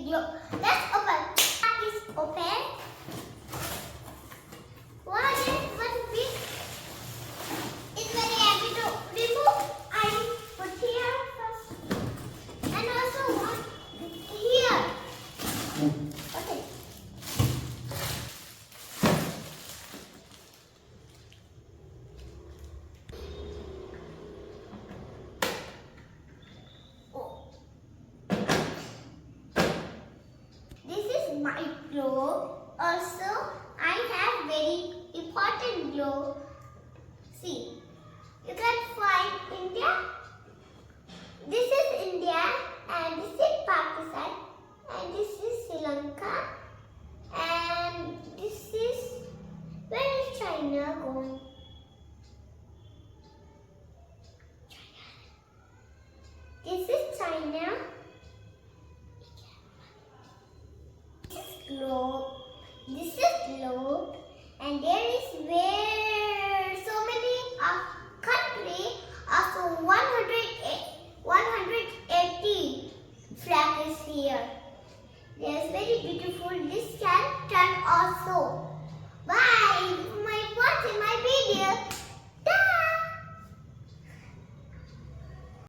video. Let's open. That is open. What is one big? It's very heavy to remove. I put here first, and also one here. Okay. My globe. Also, I have very important globe. See, you can find India. This is India, and this is Pakistan, and this is Sri Lanka, and this is where is China going? This is China. Globe. This is globe, and there is where so many country of 180 flag is here. There's very beautiful. This can turn also.